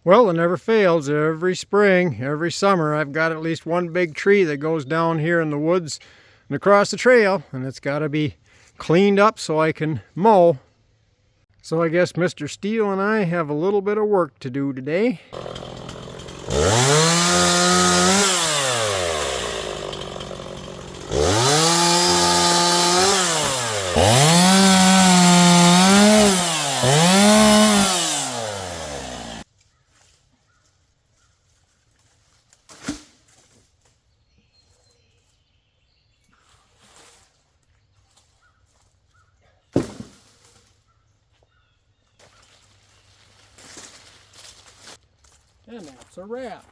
Well, it never fails. Every spring, every summer, I've got at least one big tree that goes down here in the woods and across the trail, and it's got to be cleaned up so I can mow. So I guess Mr. Steele and I have a little bit of work to do today. And that's a wrap.